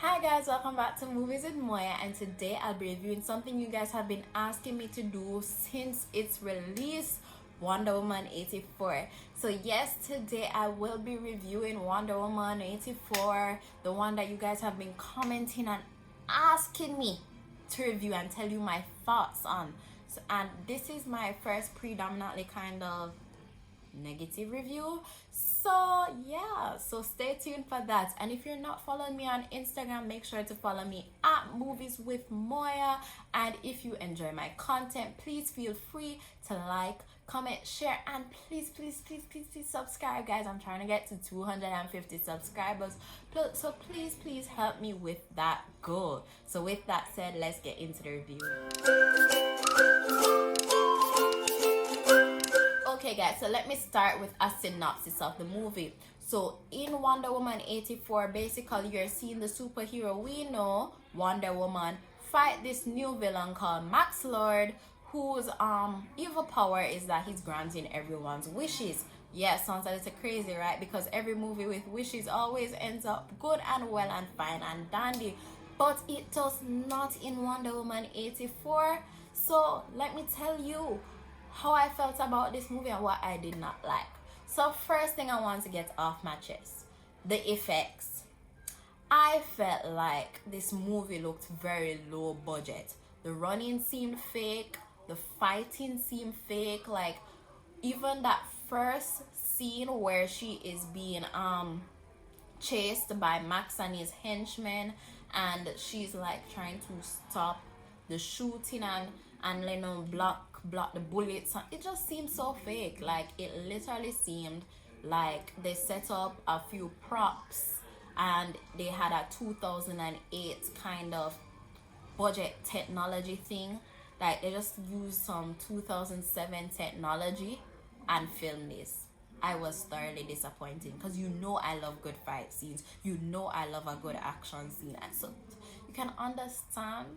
Hi guys, welcome back to Movies with Moya, and today I'll be reviewing something you guys have been asking me to do since its release, Wonder Woman 84. So yes, today I will be reviewing Wonder Woman 84, the one that you guys have been commenting and asking me to review and tell you my thoughts on. So, and this is my first predominantly kind of negative review, so yeah, so stay tuned for that. And if you're not following me on Instagram, make sure to follow me at Movies with Moya. And if you enjoy my content, please feel free to like, comment, share, and please subscribe, guys. I'm trying to get to 250 subscribers, so please help me with that goal. So with that said, let's get into the review. Okay guys, so let me start with a synopsis of the movie. So in Wonder Woman 84, basically you're seeing the superhero we know, Wonder Woman, fight this new villain called Max Lord, whose evil power is that he's granting everyone's wishes. Yeah, sounds a little crazy, right? Because every movie with wishes always ends up good and well and fine and dandy, but it does not in Wonder Woman 84. So let me tell you how I felt about this movie and what I did not like. So first thing I want to get off my chest, the effects. I felt like this movie looked very low budget. The running seemed fake, the fighting seemed fake. Like even that first scene where she is being chased by Max and his henchmen, and she's like trying to stop the shooting and you know block the bullets, it just seemed so fake. Like it literally seemed like they set up a few props and they had a 2008 kind of budget technology thing. Like they just used some 2007 technology and filmed this. I was thoroughly disappointed because you know I love good fight scenes, you know I love a good action scene, and so you can understand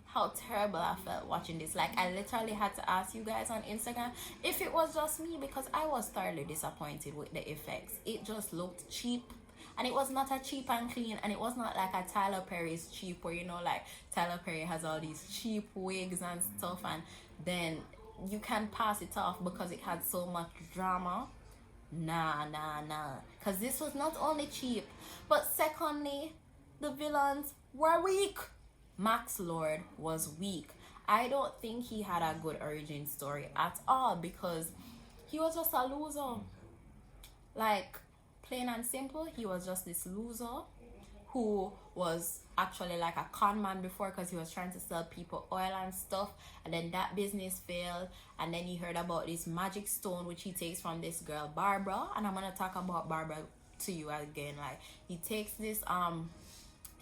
how terrible I felt watching this. Like I literally had to ask you guys on Instagram if it was just me, because I was thoroughly disappointed with the effects. It just looked cheap, and it was not a cheap and clean, and it was not like a Tyler Perry's cheap, where you know like Tyler Perry has all these cheap wigs and stuff and then you can pass it off because it had so much drama. Nah, because this was not only cheap, but secondly, the villains were weak. Max Lord was weak. I don't think he had a good origin story at all, because he was just a loser. Like plain and simple, he was just this loser who was actually like a con man before, because he was trying to sell people oil and stuff, and then that business failed, and then he heard about this magic stone which he takes from this girl Barbara, and I'm gonna talk about Barbara to you again. Like he takes this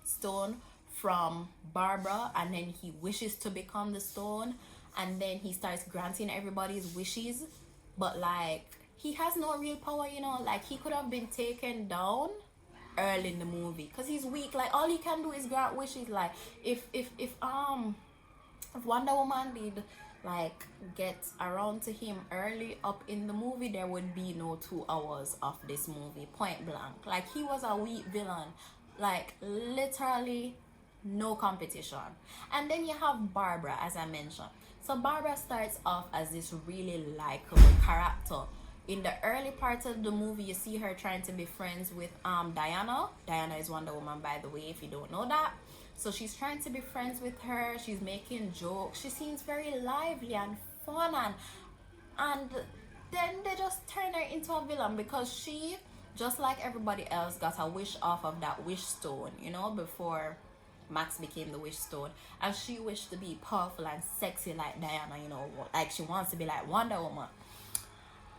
stone from Barbara, and then he wishes to become the stone, and then he starts granting everybody's wishes, but like he has no real power, you know. Like he could have been taken down early in the movie because he's weak. Like all he can do is grant wishes. Like if Wonder Woman did like get around to him early up in the movie, there would be no 2 hours of this movie, point blank. Like he was a weak villain, like literally no competition. And then you have Barbara, as I mentioned. So Barbara starts off as this really likable character. In the early parts of the movie, you see her trying to be friends with Diana. Diana is Wonder Woman, by the way, if you don't know that. So she's trying to be friends with her. She's making jokes. She seems very lively and fun, and then they just turn her into a villain because she, just like everybody else, got a wish off of that wish stone, you know, before Max became the wish stone, and she wished to be powerful and sexy like Diana, you know, like she wants to be like Wonder Woman,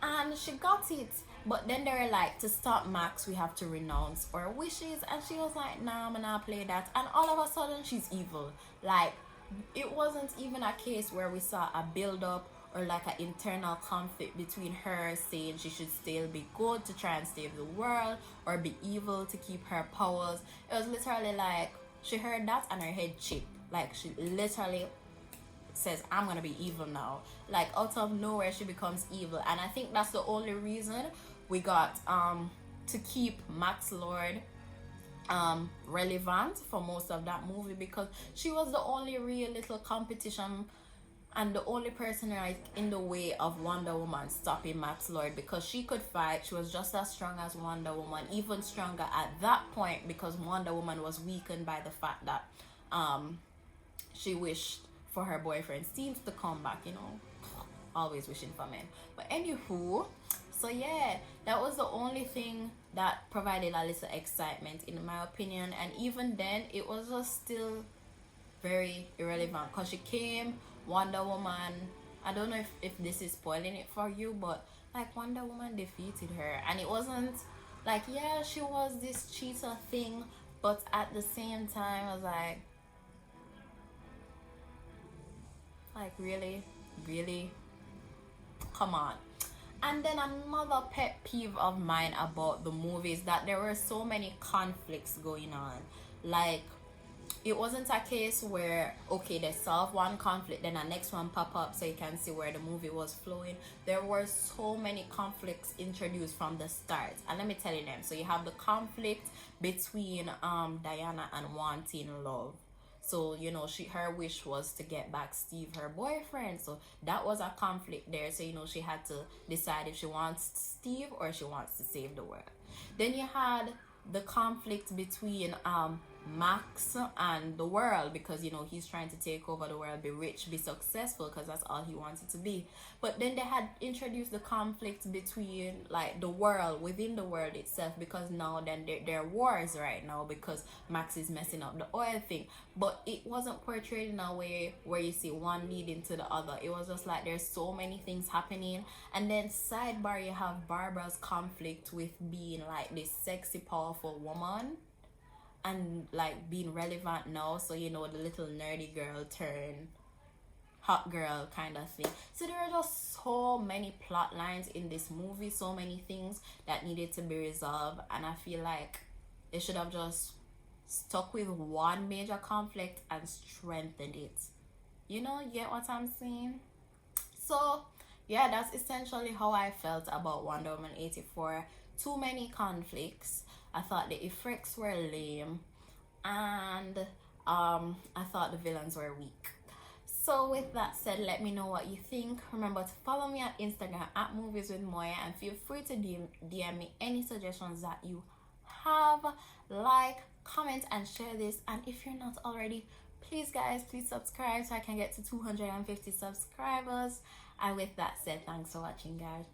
and she got it. But then they were like, to stop Max we have to renounce our wishes, and she was like, nah, I'm not play that, and all of a sudden she's evil. Like it wasn't even a case where we saw a build up or like an internal conflict between her saying she should still be good to try and save the world, or be evil to keep her powers. It was literally like she heard that and her head chipped. Like she literally says, I'm gonna be evil now. Like out of nowhere she becomes evil, and I think that's the only reason we got to keep Max Lord relevant for most of that movie, because she was the only real little competition and the only person like in the way of Wonder Woman stopping Max Lord, because she could fight. She was just as strong as Wonder Woman, even stronger at that point, because Wonder Woman was weakened by the fact that she wished for her boyfriend Steve to come back, you know, always wishing for men. But anywho, so yeah, that was the only thing that provided a little excitement in my opinion, and even then it was just still very irrelevant, because she came, Wonder Woman, I don't know if this is spoiling it for you, but like Wonder Woman defeated her, and it wasn't like, yeah, she was this cheetah thing, but at the same time I was like really, come on. And then another pet peeve of mine about the movie is that there were so many conflicts going on. Like, it wasn't a case where, okay, they solve one conflict, then the next one pop up so you can see where the movie was flowing. There were so many conflicts introduced from the start, and let me tell you them. So you have the conflict between Diana and wanting love. So, you know, her wish was to get back Steve, her boyfriend. So that was a conflict there. So, you know, she had to decide if she wants Steve or she wants to save the world. Then you had the conflict between Max and the world, because, you know, he's trying to take over the world, be rich, be successful, because that's all he wanted to be. But then they had introduced the conflict between like the world, within the world itself, because now then there are wars right now because Max is messing up the oil thing. But it wasn't portrayed in a way where you see one leading to the other. It was just like there's so many things happening. And then sidebar, you have Barbara's conflict with being like this sexy powerful woman and like being relevant now, so you know, the little nerdy girl turn hot girl kind of thing. So there are just so many plot lines in this movie, so many things that needed to be resolved, and I feel like they should have just stuck with one major conflict and strengthened it. You know, you get what I'm saying? So yeah, that's essentially how I felt about Wonder Woman 84. Too many conflicts. I thought the effects were lame, and I thought the villains were weak. So with that said, let me know what you think. Remember to follow me on Instagram at Movies with Moya, and feel free to DM me any suggestions that you have. Like, comment, and share this. And if you're not already, please guys, please subscribe so I can get to 250 subscribers. And with that said, thanks for watching, guys.